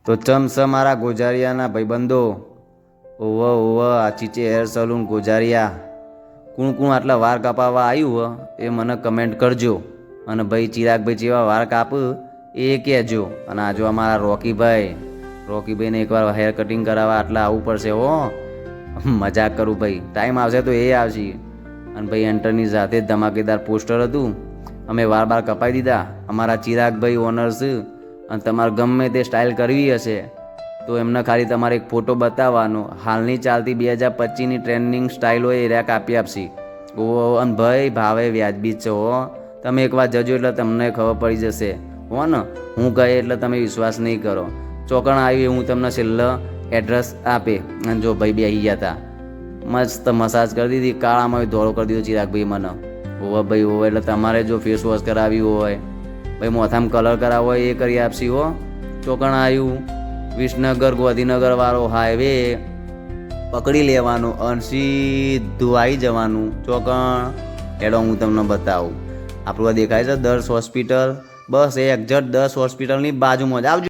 તો ચમસ મારા ગોજારિયાના ભાઈબંધો, આ ચીચે હેર સલૂન ગોજારિયા કુણ કુણ આટલા વાર કાપાવા આવ્યું એ મને કમેન્ટ કરજો. અને ભાઈ ચિરાગભાઈ જેવા વાર કાપ એ કહેજો. અને આ જો અમારા રોકીભાઈને એકવાર હેર કટિંગ કરાવવા આટલા આવવું પડશે હો. મજાક કરું ભાઈ, ટાઈમ આવશે તો એ આવશે. અને ભાઈ એન્ટરની સાથે ધમાકેદાર પોસ્ટર હતું, અમે વાર કપાઈ દીધા. અમારા ચિરાગભાઈ ઓનર્સ. અને તમારે ગમે તે સ્ટાઇલ કરવી હશે તો એમને ખાલી તમારે એક ફોટો બતાવવાનો, હાલની ચાલતી 2025ની ટ્રેન્ડિંગ સ્ટાઇલો એ રહ્યા કાપી આપશે. અને ભાઈ ભાવે વ્યાજબી જ છે હો. તમે એકવાર જજો એટલે તમને ખબર પડી જશે હો ને. હું કહે એટલે તમે વિશ્વાસ નહીં કરો. ચોકણ આવ્યું હું તમને છેલ્લો એડ્રેસ આપે. અને જો ભાઈ બેસી ગયા હતા, મસ્ત મસાજ કરી દીધી, કાળામાં ધોળો કરી દીધો ચિરાગભાઈ મને. ભાઈ એટલે તમારે જો ફેસ વોશ કરાવ્યું હોય, ભાઈ મોથામાં કલર કરાવવો હોય એ કરી આપશી હો. ચોકણ આવ્યું વિસનગર ગોધીનગર વાળો હાઈવે પકડી લેવાનો અને સીધું આવી જવાનું. ચોકણ એડો હું તમને બતાવું. આપણું દેખાય છે દર્શ હોસ્પિટલ, બસ એ એક્ઝેક્ટ દર્શ હોસ્પિટલની બાજુમાં જ આવજો.